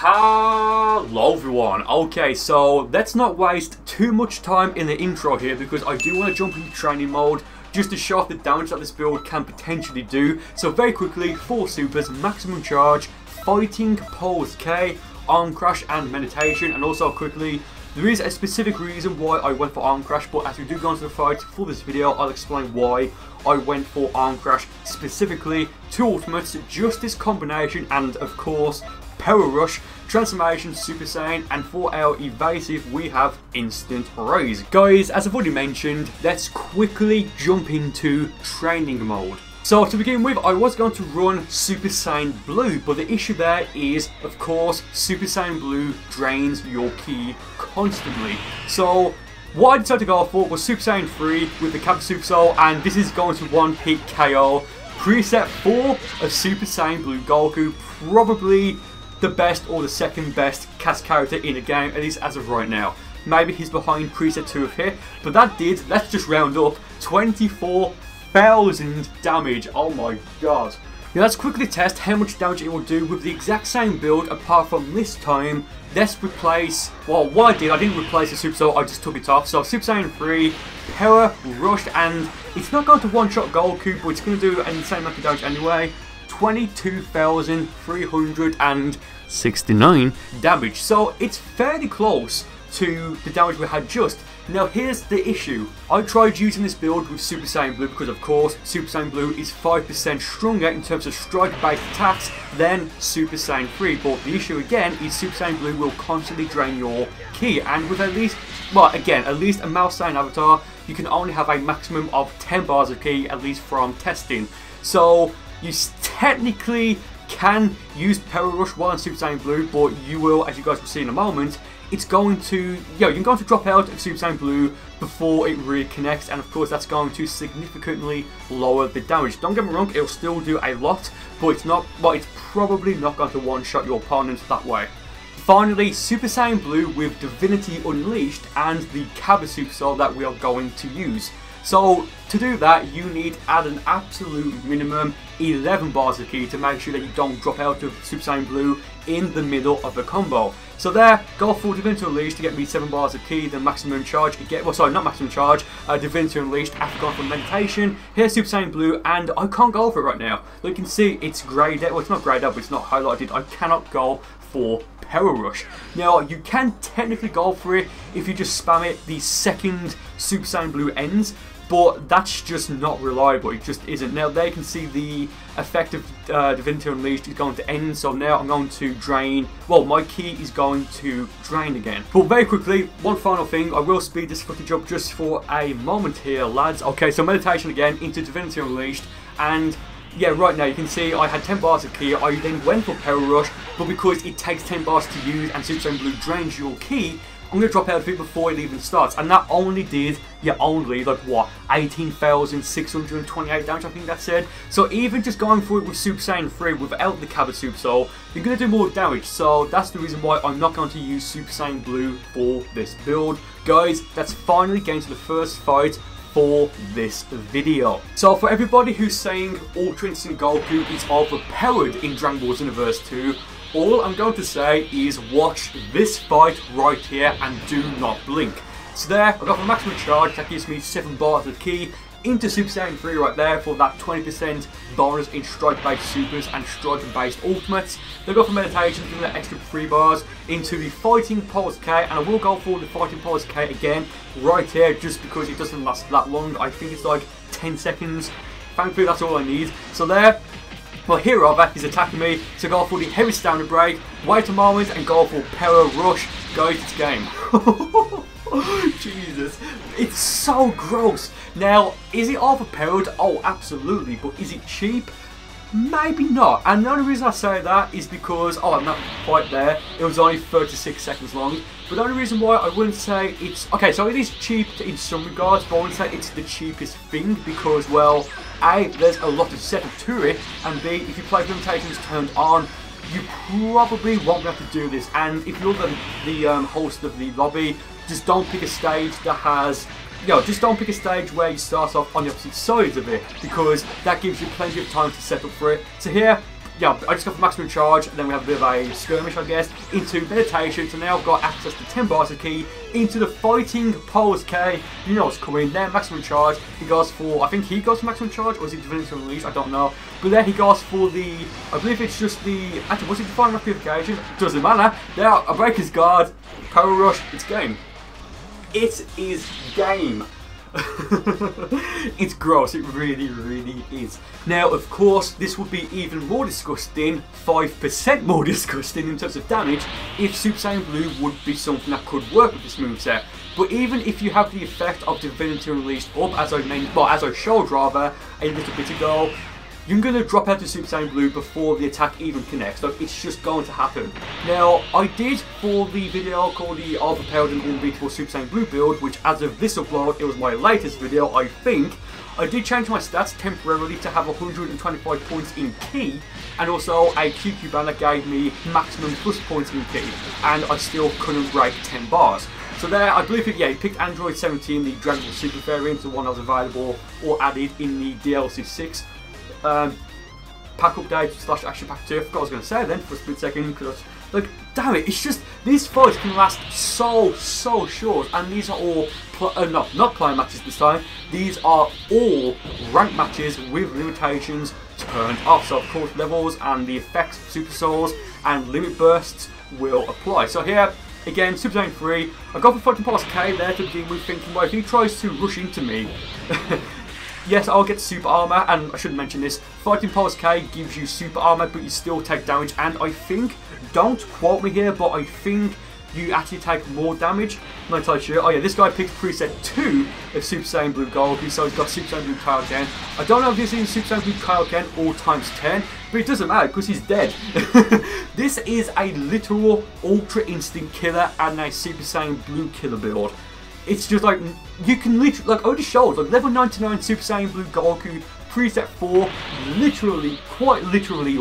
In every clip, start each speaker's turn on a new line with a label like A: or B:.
A: Hello everyone. Okay, so let's not waste too much time in the intro here because I do want to jump into training mode just to show off the damage that this build can potentially do. So very quickly, 4 supers, maximum charge, fighting, pulse K, arm crash and meditation. And also quickly, there is a specific reason why I went for arm crash, but as we do go into the fight for this video, I'll explain why I went for arm crash specifically. 2 ultimates, just this combination, and of course Power Rush, Transformation, Super Saiyan, and for our evasive we have Instant Raise. Guys, as I've already mentioned, let's quickly jump into training mode. So to begin with, I was going to run Super Saiyan Blue, but the issue there is, of course, Super Saiyan Blue drains your ki constantly. So what I decided to go for was Super Saiyan 3 with the Kappa Super Soul, and this is going to one-hit KO. Preset 4 of Super Saiyan Blue Goku, probably the best or the second best cast character in the game, at least as of right now. Maybe he's behind preset 2 of here, but that did, let's just round up, 24,000 damage. Oh my god. Now let's quickly test how much damage it will do with the exact same build, apart from this time, let's replace, well what I did, I didn't replace the Super Soul, I just took it off. So Super Saiyan 3, Power Rush, and it's not going to one-shot Goku, but it's going to do an insane amount of damage anyway. 22,369 damage, so it's fairly close to the damage we had just. Now here's the issue, I tried using this build with Super Saiyan Blue because of course Super Saiyan Blue is 5% stronger in terms of strike based attacks than Super Saiyan 3, but the issue again is Super Saiyan Blue will constantly drain your ki, and with at least, well again, at least a Mouse Saiyan avatar, you can only have a maximum of 10 bars of ki, at least from testing. So you technically can use Power Rush while in Super Saiyan Blue, but you will, as you guys will see in a moment, it's going to, you're going to drop out of Super Saiyan Blue before it reconnects, and of course that's going to significantly lower the damage. Don't get me wrong, it'll still do a lot, but it's not, well, it's probably not going to one-shot your opponent that way. Finally, Super Saiyan Blue with Divinity Unleashed and the Kappa Super Soul that we are going to use. So to do that, you need at an absolute minimum 11 bars of ki to make sure that you don't drop out of Super Saiyan Blue in the middle of the combo. So there, go for Divinity Unleashed to get me 7 bars of ki, then maximum charge, well sorry, not maximum charge, Divinity Unleashed after going for meditation. Here's Super Saiyan Blue, and I can't go for it right now. You can see it's greyed out, well it's not greyed out, but it's not highlighted. I cannot go for Power Rush. Now you can technically go for it if you just spam it the second Super Saiyan Blue ends, but that's just not reliable, it just isn't. Now there you can see the effect of Divinity Unleashed is going to end, so now I'm going to drain, well my ki is going to drain again. But very quickly, one final thing, I will speed this footage up just for a moment here lads. Okay, so meditation again into Divinity Unleashed, and yeah, right now you can see I had 10 bars of ki, I then went for Power Rush, but because it takes 10 bars to use and Super Saiyan Blue drains your ki, I'm going to drop out of it before it even starts, and that only did, yeah, only like what, 18,628 damage I think that said. So even just going for it with Super Saiyan 3 without the Kappa Super Soul, you're going to do more damage, so that's the reason why I'm not going to use Super Saiyan Blue for this build. Guys, that's finally getting to the first fight for this video. So for everybody who's saying Ultra Instinct Goku is overpowered in Dragon Ball Xenoverse 2, all I'm going to say is watch this fight right here and do not blink. So there, I've got my maximum charge, that gives me 7 bars of ki, into Super Saiyan 3 right there for that 20% bonus in strike-based supers and strike-based ultimates. Then go for meditation, give me that extra 3 bars into the Fighting Pulse K, and I will go for the Fighting Pulse K again right here just because it doesn't last that long. I think it's like 10 seconds. Thankfully that's all I need. So there, well, Hirova is attacking me, so go for the heavy stamina break, wait a moment and go for Power Rush. Guys, it's game. Jesus, it's so gross. Now, is it overpowered? Oh, absolutely, but is it cheap? Maybe not. And the only reason I say that is because, oh, I'm not quite there, it was only 36 seconds long. But the only reason why I wouldn't say it's, okay, so it is cheap in some regards, but I wouldn't say it's the cheapest thing because, well, A, there's a lot of setup to it, and B, if you play limitations turned on, you probably won't be able to do this. And if you're the host of the lobby, just don't pick a stage that has, just don't pick a stage where you start off on the opposite sides of it, because that gives you plenty of time to set up for it. So here, yeah, I just got for maximum charge, and then we have a bit of a skirmish, I guess, into meditation. So now I've got access to 10 bars of ki into the fighting pulse K. You know what's coming. Then maximum charge. He goes for, I think he goes for maximum charge, or is it Divinity Unleashed? I don't know. But then he goes for the, I believe it's just the, actually, was it Divine Purification? Doesn't matter. There, I break his guard. Power Rush. It's game. It is game. It's gross, it really, really is. Now, of course, this would be even more disgusting, 5% more disgusting in terms of damage, if Super Saiyan Blue would be something that could work with this moveset. But even if you have the effect of Divinity Unleashed up, as I showed rather, a little bit ago, you're going to drop out to Super Saiyan Blue before the attack even connects. Like, it's just going to happen. Now, I did, for the video called the Overpowered and Unbeatable Super Saiyan Blue build, which as of this upload, it was my latest video, I think, I did change my stats temporarily to have 125 points in ki, and also a QQ banner gave me maximum plus points in ki, and I still couldn't break 10 bars. So there, I believe it, yeah, he picked Android 17, the Dragon Ball Super variant, the one that was available or added in the DLC 6. Pack update / action pack 2. I forgot what I was going to say then for a split second, because like, damn it, it's just these fights can last so short, and these are all not climaxes this time. These are all ranked matches with limitations turned off. So of course levels and the effects of super souls and limit bursts will apply. So here again, Super Saiyan 3, I go for Fighting Pulse K there to begin with, thinking, well, if he tries to rush into me. Yes, I'll get super armor, and I should mention this, Fighting Pulse K gives you super armor, but you still take damage, and I think, don't quote me here, but I think you actually take more damage. I'm not entirely sure. Oh yeah, this guy picked preset 2 of Super Saiyan Blue Goku, so he's got Super Saiyan Blue Kaioken. I don't know if he's in Super Saiyan Blue Kaioken or times 10, but it doesn't matter because he's dead. This is a literal Ultra Instinct killer and a Super Saiyan Blue killer build. It's just like, you can literally, like I already showed, like level 99 Super Saiyan Blue Goku, preset 4, literally, quite literally,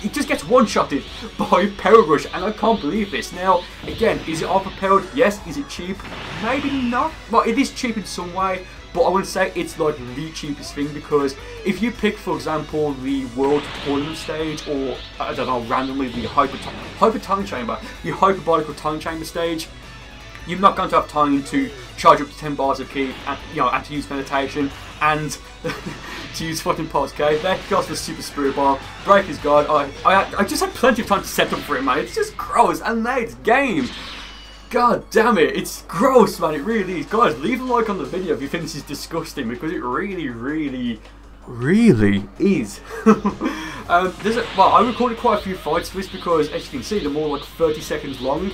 A: it just gets one-shotted by Power Rush, and I can't believe this. Now, again, is it overpowered? Yes. Is it cheap? Maybe not. Well, it is cheap in some way, but I wouldn't say it's like the cheapest thing, because if you pick, for example, the World Tournament stage, or, I don't know, randomly the Hyper Time Chamber, the Hyperbolical Time Chamber stage, you're not going to have time to charge up to 10 bars of ki, and, and to use meditation, and to use Fighting Pulse K. There he goes for the Super Spirit Bomb, break his guard. I just had plenty of time to set up for it, man. It's just gross, and now it's game. God damn it, it's gross, man. It really is. Guys, leave a like on the video if you think this is disgusting, because it really is. I recorded quite a few fights for this because, as you can see, they're more like 30 seconds long.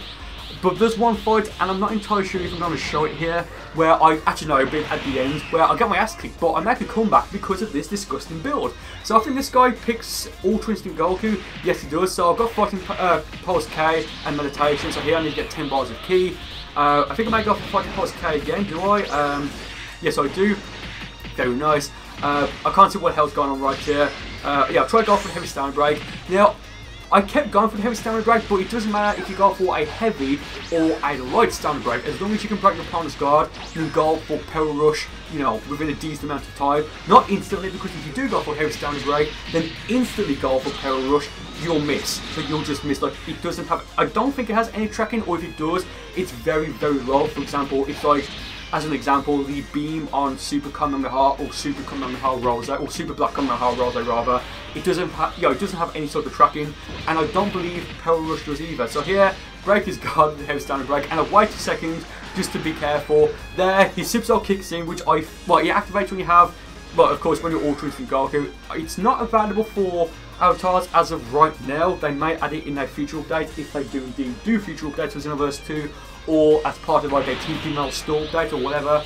A: But there's one fight, and I'm not entirely sure if I'm going to show it here, where I actually know a bit at the end, where I get my ass kicked, but I make a comeback because of this disgusting build. So I think this guy picks Ultra Instinct Goku. Yes, he does. So I've got Fighting Pulse K and Meditation, so here I need to get 10 bars of ki. I think I may go for Fighting Pulse K again, do I? Yes, I do. Very nice. I can't see what the hell's going on right here. Yeah, I'll try to go for a Heavy Stand Break. Now, I kept going for the Heavy Stamina Break, but it doesn't matter if you go for a heavy or a light Stamina Break. As long as you can break your opponent's guard, you can go for Power Rush, within a decent amount of time. Not instantly, because if you do go for a Heavy Stamina Break, then instantly go for Power Rush, you'll miss. Like, you'll just miss. Like, it doesn't have, I don't think it has any tracking, or if it does, it's very low. For example, it's like, as an example, the beam on Super Kamehameha or Super Kamehameha Rose, or Super Black Kamehameha Rose rather, it doesn't have any sort of tracking, and I don't believe Power Rush does either. So here, break his guard with the Heavy Standard Break, and I wait a second just to be careful. There, his Super Cell kicks in, which he activates when you have, well, of course, when you're Ultra Instinct Goku. It's not available for avatars as of right now. They may add it in their future update, if they do indeed do future updates for Xenoverse 2, or as part of like a TP Mel store update or whatever.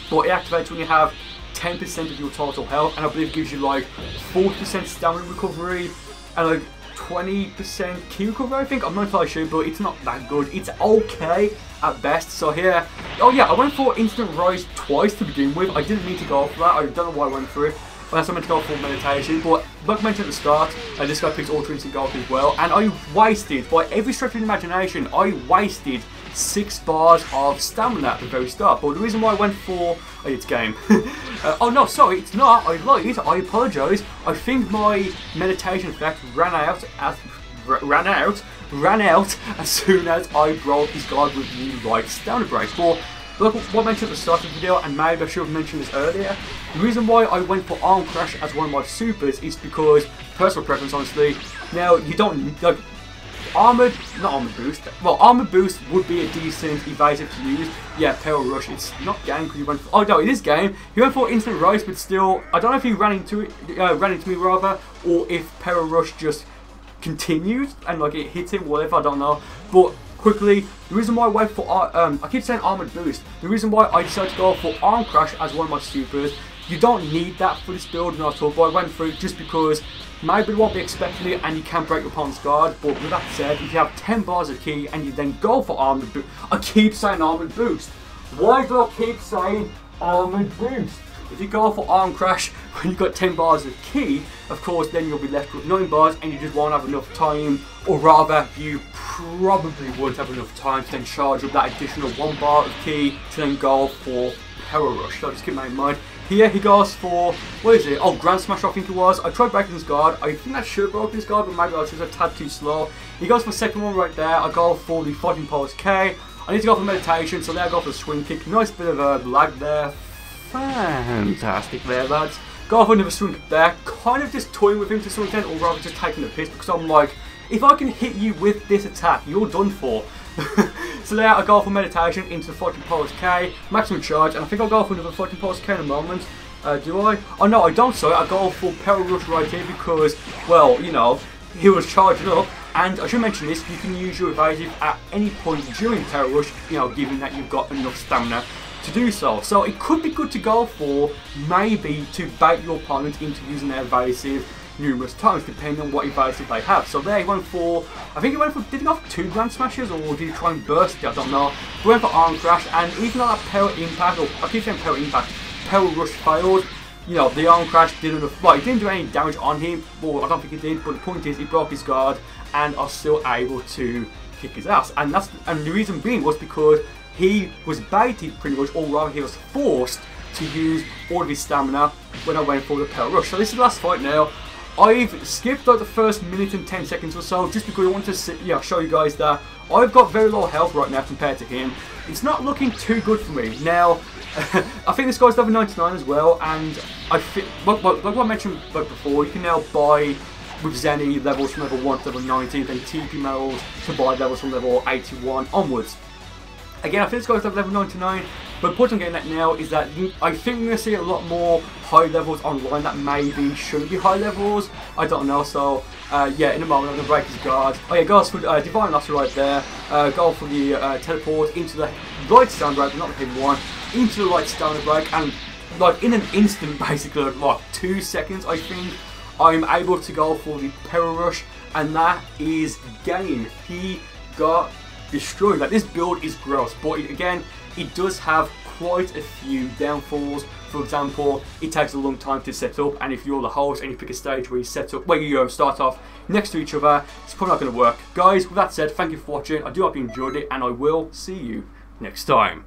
A: But it activates when you have 10% of your total health, and I believe it gives you like 40% stamina recovery and like 20% ki recovery, I think. I'm not entirely sure, but it's not that good. It's okay at best. So here, oh yeah, I went for Instant Rise twice to begin with. I didn't need to go for that. I don't know why I went for it, unless I meant to go for Meditation. But like I mentioned at the start, this guy picks Ultra Instinct Golf as well, and I wasted, by every stretch of the imagination, I wasted 6 bars of stamina at the very start. But the reason why I went for it's game. Oh no, sorry, it's not. I lied. I apologise. I think my meditation effect ran out as soon as I broke his guard with the right stamina break. But look what I mentioned at the start of the video, and maybe I should have mentioned this earlier. The reason why I went for Arm Crash as one of my supers is because personal preference, honestly. Now you don't like. Armored Boost. Well, Armored Boost would be a decent evasive to use. Yeah, Peril Rush. It's not game because you went for. Oh no, it is game. He went for Instant Rise, but still, I don't know if he ran into me rather, or if Peril Rush just continued and like it hit him, whatever. I don't know. But quickly, the reason why I went for I keep saying Armored Boost. The reason why I decided to go for Arm Crash as one of my supers. You don't need that for this build, not at all. But I went for it just because. Maybe you won't be expecting it and you can break your opponent's guard, but with that said, if you have 10 bars of key and you then go for Armored Boost, I keep saying Armored Boost. Why do I keep saying Armored Boost? If you go for Arm Crash when you've got 10 bars of key, of course then you'll be left with 9 bars and you just won't have enough time, or rather you probably won't have enough time to then charge up that additional 1 bar of key to then go for Power Rush. So just keep that in mind. Here he goes for, what is it? Oh, Grand Smash I think it was. I tried breaking his guard. I think I should have broken his guard, but maybe I was just a tad too slow. He goes for the second one right there. I go for the Fighting Pose K. I need to go for meditation, so there I go for the swing kick. Nice bit of a lag there. Fantastic there, lads. Go for another swing kick there. Kind of just toying with him to some extent, or rather just taking the piss, because I'm like, if I can hit you with this attack, you're done for. So there I go for meditation into the Fighting Pose K, maximum charge, and I think I'll go for another Fighting Pose K in a moment. Do I? Oh no, I don't, sorry. I go for Peril Rush right here because, well, you know, he was charging up, and I should mention this, you can use your evasive at any point during Peril Rush, you know, given that you've got enough stamina to do so. So it could be good to go for, maybe, to bait your opponent into using their evasive numerous times, depending on what evasive they have. So there he went for, I think he went for, did he go for 2 Grand Smashes, or did he try and burst it? I don't know. He went for Arm Crash, and even though that Peril Impact, or I keep saying Peril Impact, Peril Rush failed, you know, the Arm Crash did enough, well, he didn't do any damage on him, well, I don't think he did, but the point is, he broke his guard, and I was still able to kick his ass. And the reason being was because he was baited pretty much, or rather he was forced to use all of his stamina when I went for the Peril Rush. So this is the last fight now. I've skipped like the first minute and 10 seconds or so just because I want to show you guys that I've got very low health right now compared to him. It's not looking too good for me. Now, I think this guy's level 99 as well, and I think, like I mentioned before, you can now buy with Zenny levels from level 1 to level 90, then TP medals to buy levels from level 81 onwards. Again, I think this guy's level 99, but the point I'm getting at now is that I think we're going to see a lot more high levels online that maybe shouldn't be high levels. I don't know, so yeah, in a moment I'm going to break his guard. Oh yeah, goes for Divine Lasso right there, go for the teleport into the right stand break, not the hidden one, into the right stand break, and like in an instant, basically, like 2 seconds I think, I'm able to go for the Peril Rush, and that is game. He got destroyed. Like, this build is gross, but again, it does have quite a few downfalls. For example, it takes a long time to set up, and if you're the host and you pick a stage where you set up, where you start off next to each other, it's probably not going to work. Guys, with that said, thank you for watching. I do hope you enjoyed it, and I will see you next time.